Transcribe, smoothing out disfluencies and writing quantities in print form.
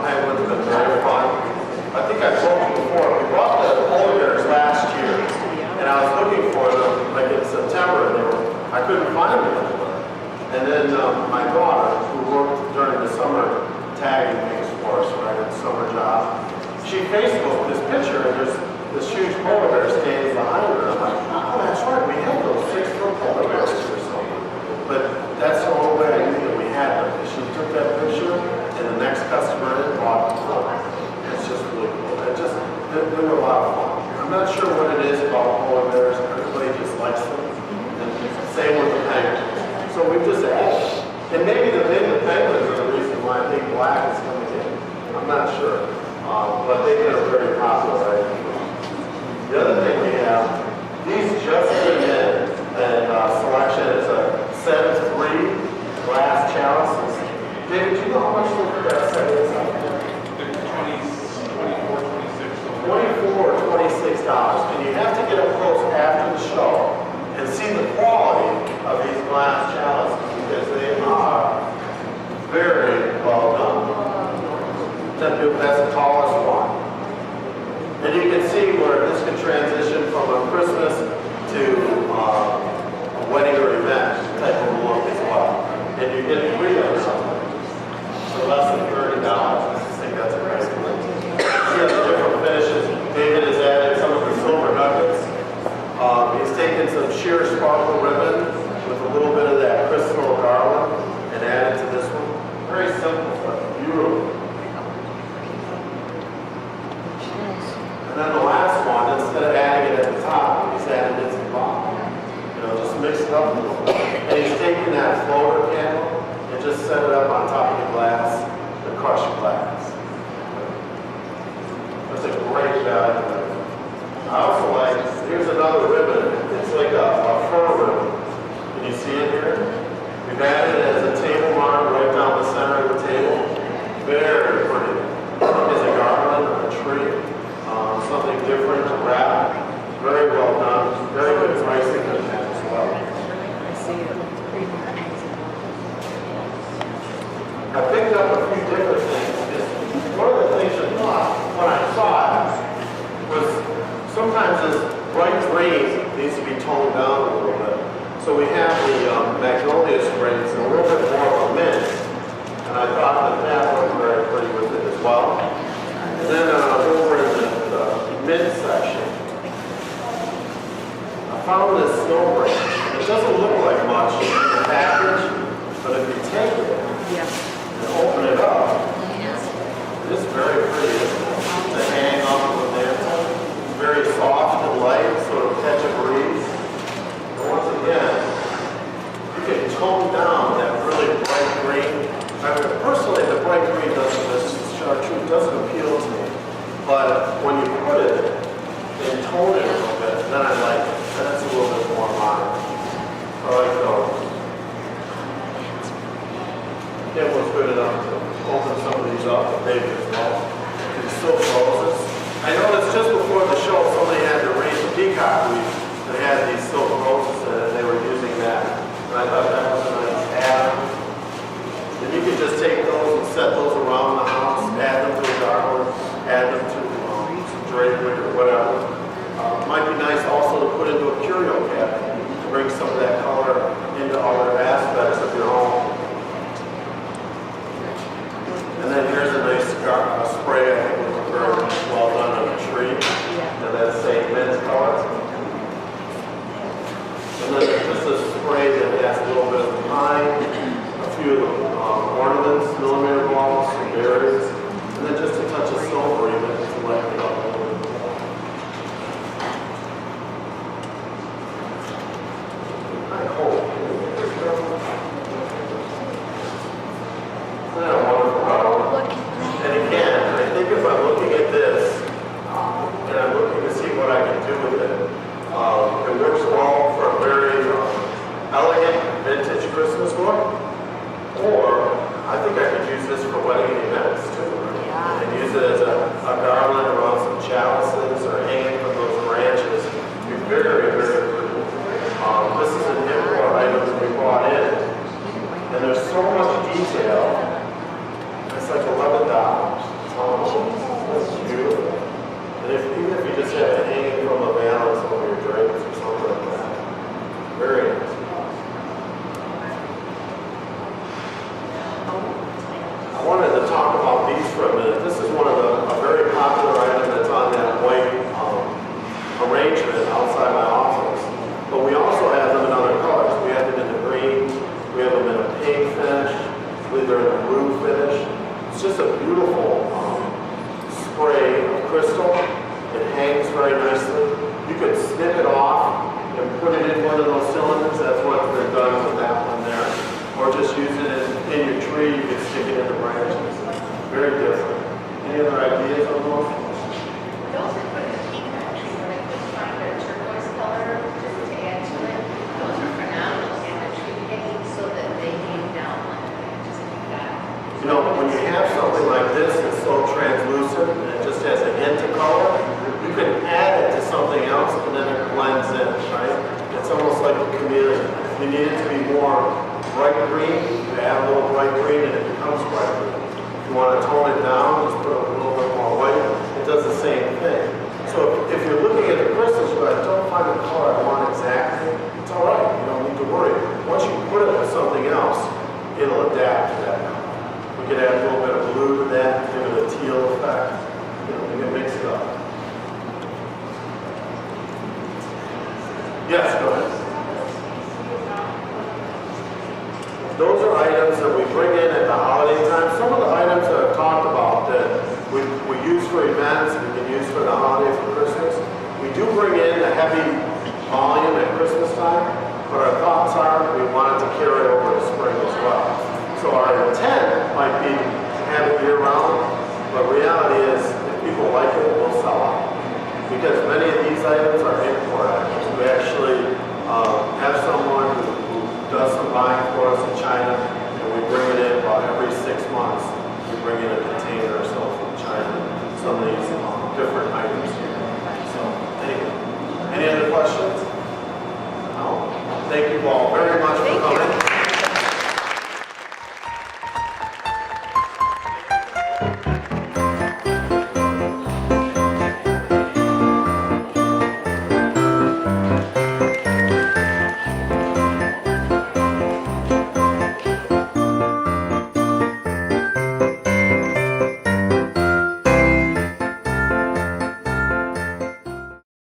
Highland's been very fun. I think I told you before, we bought the polar bears last year, and I was looking for them like in September, and I couldn't find them anywhere. And then my daughter, who worked during the summer tagging things for us, right, at summer job, she Facebooked this picture, and there's this huge polar bear standing behind her. I'm like, oh, that's right, we had those 6-foot polar bears or something. But that's the only way I knew that we had them. She took that picture, and the next customer in bought them. It's just really cool. They were a lot of fun. I'm not sure what it is about polar bears. Everybody just likes them. And same with the penguins. So we just added. And maybe the penguins are the reason why Big Black is coming in. I'm not sure. But they've been very popular, right? The other thing we have, these just came in, and selection is a set of 3 glass chalices. David, do you know how much that set is out there? $24 or $26. And you have to get up close after the show and see the quality of these glass chalices because they are very well done. That's the tallest one. And you can see where this can transition from a Christmas to a wedding or event type of look as well. And you get 3 of something. So less than $30. I just think that's a great one. See the different finishes. David has added some of the silver nuggets. He's taken some sheer sparkle ribbon with a little bit of that crystal garland and added to this one. Very simple, but beautiful. And then the last one, instead of adding it at the top, he's added it to the bottom. You know, just mix it up a little bit. And he's taken that floater candle and just set it up on top of the glass, the crushed glass. That's a great value. I also like, here's another ribbon. It's like a fur ribbon. Can you see it here? We've added it as a table mark right down the center of the table. Very pretty. It's a garland on a tree. Something different to wrap. Very well done. Very good pricing on that as well. I see it. I picked up a few different things. One of the things I thought when I saw it was sometimes this bright green needs to be toned down a little bit. So we have the magnolia sprays and a little bit more of a mint. And I thought that looked very pretty with it as well. And then over in the mint section, I found this snow branch. It doesn't look like much in the package, but if you take it and open it up, it's very pretty, isn't it? To hang off of the mantle. It's very soft and light, sort of catch a breeze. And once again, you can tone down that really bright green. I mean, personally, the bright green doesn't, this chartreuse doesn't appeal to me. But when you put it and tone it a little bit, then I like it. Then it's a little bit more modern. I like those. It was good enough to open some of these up and maybe as well. It's still frozen. I noticed just before the show, somebody had to raise the peacock leaf that had these silk roses and they were using that. And I thought that was a nice add-on. And you can just take those and set those around the house, add them to a garland, add them to some drapery or whatever. Might be nice also to put into a curio cabinet to bring some of that color into other aspects of your home. And then here's a nice spray, I think was very well done on a tree. And then beautiful spray of crystal. It hangs very nicely. You could snip it off and put it in one of those cylinders. That's what they've done with that one there. Or just use it in your tree. You can stick it in the branches. Very different. Any other ideas on those? We also put in a peacock tree when it was trying to turquoise color just to add to it. Those are phenomenal in the tree hanging so that they hang down like just like that. You know, when you have something like this that's so translucent and it just has a hint of color, you can add it to something else and then it blends in, right? It's almost like a chameleon. If you need it to be more bright green, you add a little bright green and it becomes bright green. If you want to tone it down, just put a little bit more white, it does the same thing. So if you're looking at the crystals, but I don't find the color I want exactly, it's all right. You don't need to worry. Once you put it with something else, it'll adapt to that color. We could add a little bit of blue to that, give it a teal effect. You know, we can mix it up. Yes, go ahead. Those are items that we bring in at the holiday time. Some of the items that I've talked about that we use for events, we can use for the holiday, for Christmas. We do bring in a heavy volume at Christmas time, but our thoughts are we want it to carry over to spring as well. So our intent might be to have it year round, but reality is if people like it, we'll sell out. Because many of these items are import items. We actually have someone who does some buying for us in China, and we bring it in about every 6 months. We bring in a container or so from China, some of these different items.